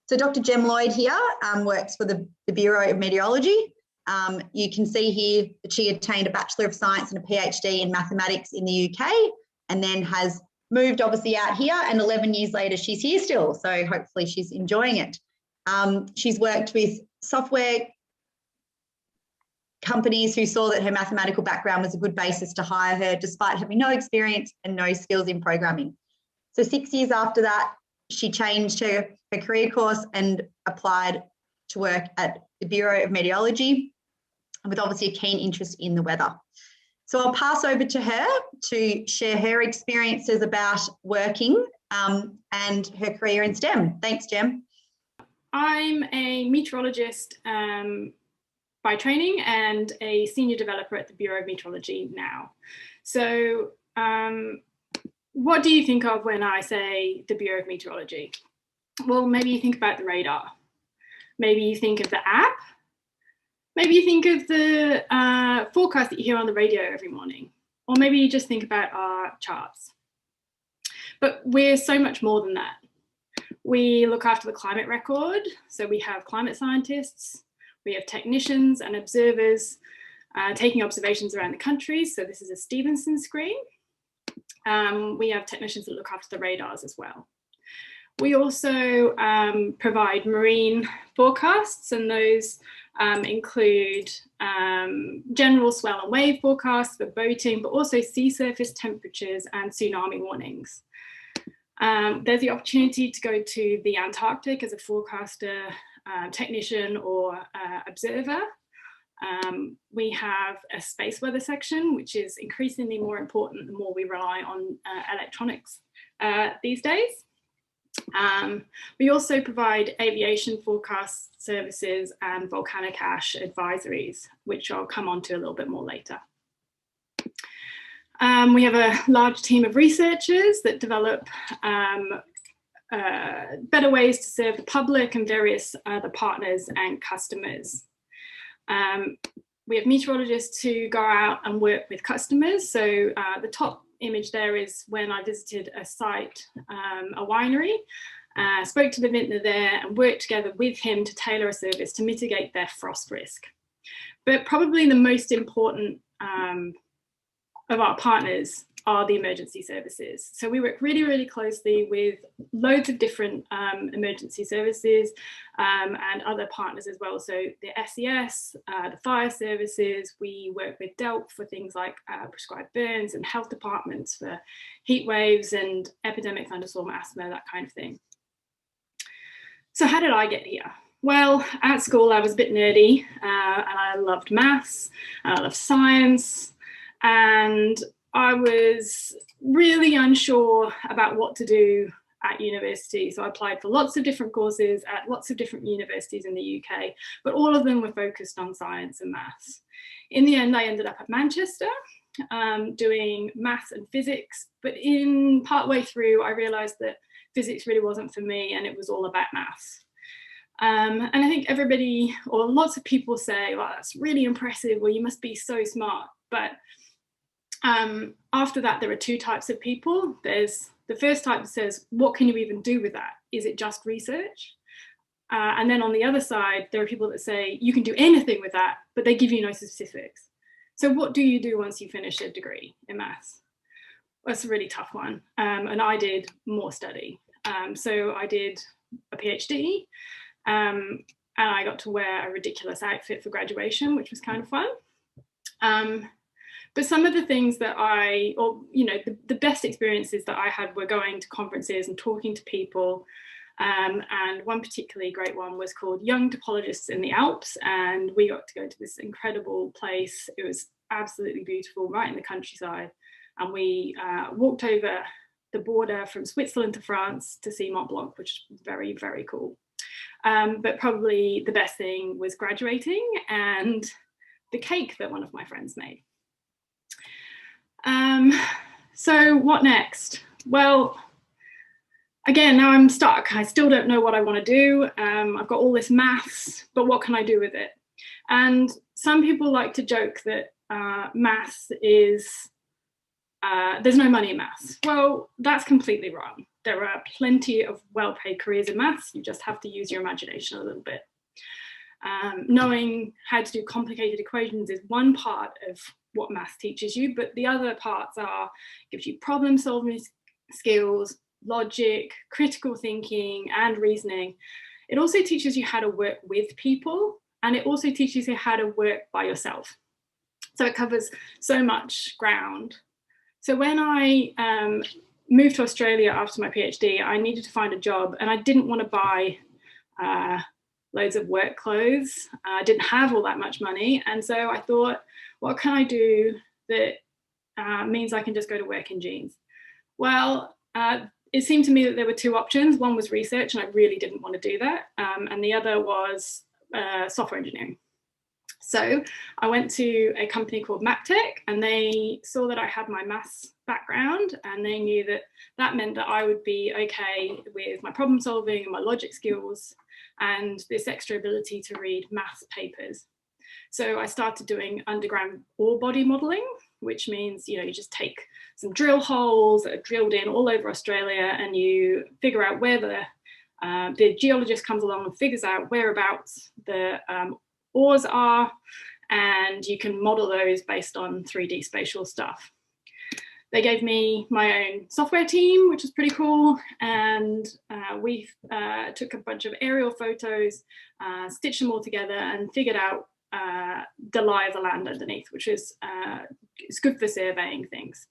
So Dr. Jem Lloyd here works for the Bureau of Meteorology. You can see here that she attained a Bachelor of Science and a PhD in mathematics in the UK, and then has moved obviously out here, and 11 years later she's here still, so hopefully she's enjoying it. She's worked with software companies who saw that her mathematical background was a good basis to hire her despite having no experience and no skills in programming. So 6 years after that, she changed her career course and applied to work at the Bureau of Meteorology with obviously a keen interest in the weather. So I'll pass over to her to share her experiences about working and her career in STEM. Thanks, Jem. I'm a meteorologist by training and a senior developer at the Bureau of Meteorology now. So what do you think of when I say the Bureau of Meteorology? Well, maybe you think about the radar. Maybe you think of the app. Maybe you think of the forecast that you hear on the radio every morning. Or maybe you just think about our charts. But we're so much more than that. We look after the climate record. So we have climate scientists, we have technicians and observers taking observations around the country. So this is a Stevenson screen. We have technicians that look after the radars as well. We also provide marine forecasts, and those include general swell and wave forecasts for boating, but also sea surface temperatures and tsunami warnings. There's the opportunity to go to the Antarctic as a forecaster, technician, or observer. We have a space weather section, which is increasingly more important the more we rely on electronics these days. We also provide aviation forecast services and volcanic ash advisories, which I'll come on to a little bit more later. We have a large team of researchers that develop better ways to serve the public and various other partners and customers. We have meteorologists who go out and work with customers. So the top image there is when I visited a site, a winery, spoke to the vintner there and worked together with him to tailor a service to mitigate their frost risk. But probably the most important of our partners are the emergency services. So we work really, really closely with loads of different emergency services and other partners as well. So the SES, the fire services, we work with DELP for things like prescribed burns, and health departments for heat waves and epidemic thunderstorm asthma, that kind of thing. So how did I get here? Well, at school I was a bit nerdy and I loved maths and I loved science, and I was really unsure about what to do at university. So I applied for lots of different courses at lots of different universities in the UK, but all of them were focused on science and maths. In the end, I ended up at Manchester doing maths and physics, but in partway through, I realized that physics really wasn't for me and it was all about maths. And I think everybody, or lots of people say, well, that's really impressive, well, you must be so smart. But after that, there are two types of people. There's the first type that says, what can you even do with that? Is it just research? And then on the other side, there are people that say, you can do anything with that, but they give you no specifics. So what do you do once you finish a degree in maths? That's a really tough one. And I did more study. So I did a PhD, and I got to wear a ridiculous outfit for graduation, which was kind of fun. But some of the things that the best experiences that I had were going to conferences and talking to people. And one particularly great one was called Young Topologists in the Alps. And we got to go to this incredible place. It was absolutely beautiful, right in the countryside. And we walked over the border from Switzerland to France to see Mont Blanc, which is very, very cool. But probably the best thing was graduating and the cake that one of my friends made. So what next? Well, again, now I'm stuck. I still don't know what I want to do. I've got all this maths, but what can I do with it? And some people like to joke that maths is, there's no money in maths. Well, that's completely wrong. there are plenty of well-paid careers in maths. You just have to use your imagination a little bit. Knowing how to do complicated equations is one part of what maths teaches you, but the other parts gives you problem solving skills, logic, critical thinking, and reasoning. It also teaches you how to work with people, and it also teaches you how to work by yourself. So it covers so much ground. So when I moved to Australia after my PhD, I needed to find a job, and I didn't want to buy loads of work clothes. I didn't have all that much money. And so I thought, what can I do that means I can just go to work in jeans? Well, it seemed to me that there were two options. One was research, and I really didn't want to do that. And the other was software engineering. So I went to a company called MapTech, and they saw that I had my maths background, and they knew that that meant that I would be okay with my problem solving and my logic skills and this extra ability to read maths papers. So I started doing underground ore body modelling, which means, you know, you just take some drill holes that are drilled in all over Australia, and you figure out where the geologist comes along and figures out whereabouts the ores are, and you can model those based on 3D spatial stuff. They gave me my own software team, which was pretty cool, and we took a bunch of aerial photos, stitched them all together, and figured out the lie of the land underneath, which is it's good for surveying things.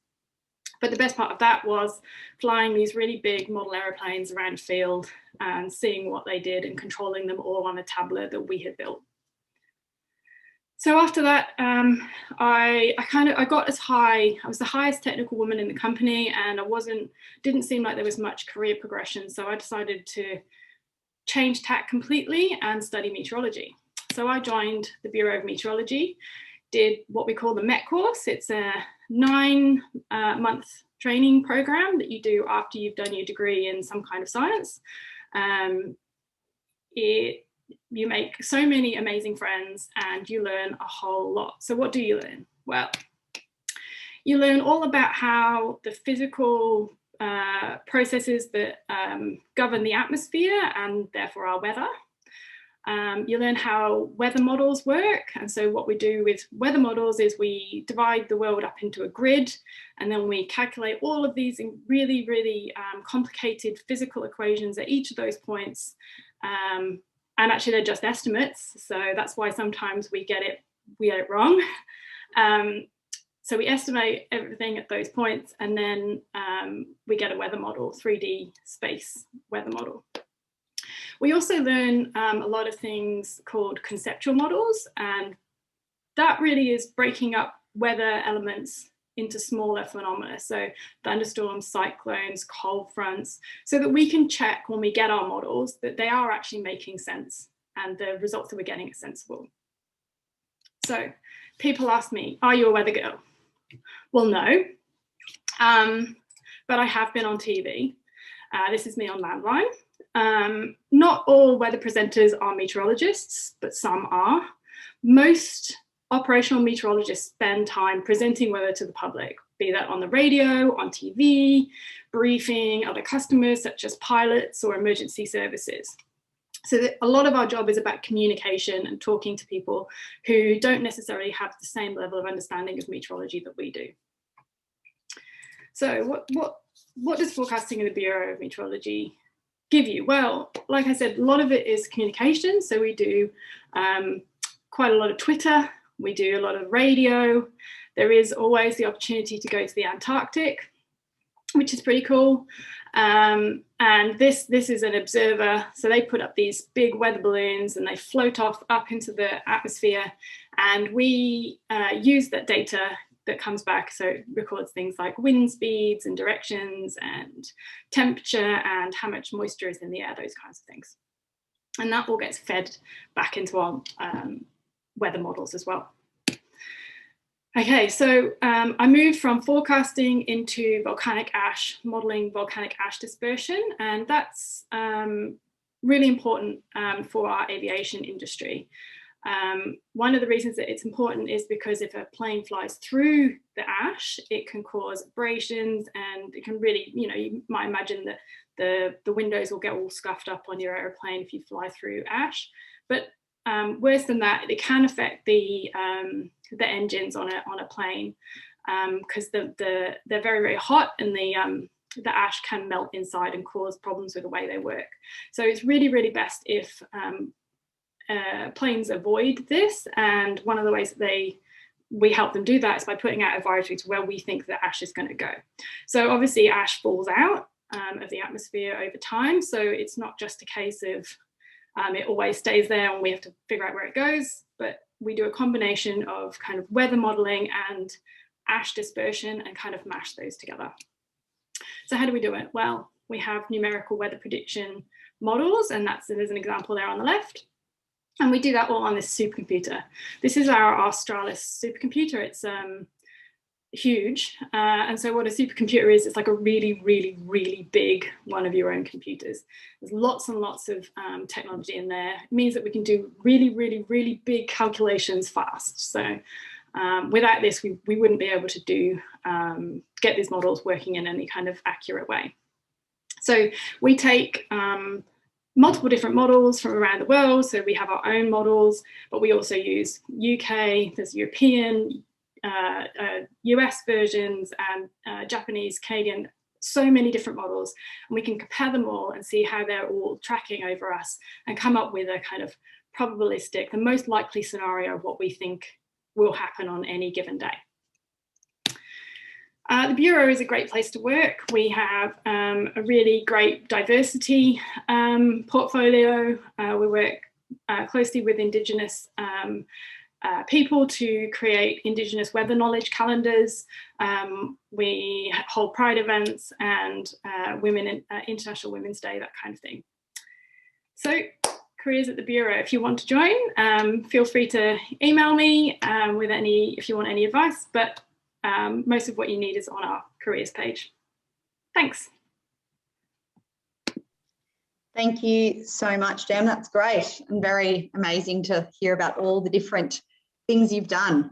But the best part of that was flying these really big model aeroplanes around a field and seeing what they did and controlling them all on a tablet that we had built. So after that, I got as high. I was the highest technical woman in the company, and didn't seem like there was much career progression. So I decided to change tack completely and study meteorology. So I joined the Bureau of Meteorology, did what we call the MET course. It's a 9-month training program that you do after you've done your degree in some kind of science. You make so many amazing friends, and you learn a whole lot. So what do you learn? Well, you learn all about how the physical processes that govern the atmosphere and therefore our weather. You learn how weather models work. And so what we do with weather models is we divide the world up into a grid, and then we calculate all of these really, really complicated physical equations at each of those points. And actually they're just estimates. So that's why sometimes we get it wrong. So we estimate everything at those points, and then we get a weather model, 3D space weather model. We also learn a lot of things called conceptual models, and that really is breaking up weather elements into smaller phenomena. So thunderstorms, cyclones, cold fronts, so that we can check when we get our models that they are actually making sense and the results that we're getting are sensible. So people ask me, are you a weather girl? Well, no, but I have been on TV. This is me on landline. Not all weather presenters are meteorologists, but some are. Most operational meteorologists spend time presenting weather to the public, be that on the radio, on TV, briefing other customers such as pilots or emergency services. So a lot of our job is about communication and talking to people who don't necessarily have the same level of understanding of meteorology that we do. So what does forecasting in the Bureau of Meteorology give you? Well, like I said, a lot of it is communication. So we do quite a lot of Twitter. We do a lot of radio. There is always the opportunity to go to the Antarctic, which is pretty cool. And this is an observer. So they put up these big weather balloons and they float off up into the atmosphere. And we use that data that comes back. So it records things like wind speeds and directions and temperature and how much moisture is in the air, those kinds of things. And that all gets fed back into our weather models as well. Okay, so I moved from forecasting into volcanic ash, modeling volcanic ash dispersion, and that's really important for our aviation industry. One of the reasons that it's important is because if a plane flies through the ash, it can cause abrasions, and it can really, you might imagine that the windows will get all scuffed up on your aeroplane if you fly through ash. But worse than that, it can affect the engines on a plane, because they're very, very hot, and the ash can melt inside and cause problems with the way they work. So it's really, really best if planes avoid this, and one of the ways that we help them do that is by putting out advisories where we think the ash is going to go. So obviously ash falls out of the atmosphere over time, so it's not just a case of it always stays there and we have to figure out where it goes, but we do a combination of kind of weather modeling and ash dispersion and kind of mash those together. So how do we do it? Well, we have numerical weather prediction models, and there's an example there on the left. And we do that all on this supercomputer. This is our Australis supercomputer. It's huge. And so what a supercomputer is, it's like a really, really, really big one of your own computers. There's lots and lots of technology in there. It means that we can do really, really, really big calculations fast. So without this, we wouldn't be able to get these models working in any kind of accurate way. So we take multiple different models from around the world. So we have our own models, but we also use UK, there's European, US versions, and Japanese, Canadian, so many different models. And we can compare them all and see how they're all tracking over us and come up with a kind of probabilistic, the most likely scenario of what we think will happen on any given day. The Bureau is a great place to work. We have a really great diversity portfolio. We work closely with Indigenous people to create Indigenous weather knowledge calendars. We hold Pride events and International Women's Day, that kind of thing. So careers at the Bureau, if you want to join, feel free to email me if you want any advice, but most of what you need is on our careers page. Thanks. Thank you so much, Jem. That's great and very amazing to hear about all the different things you've done.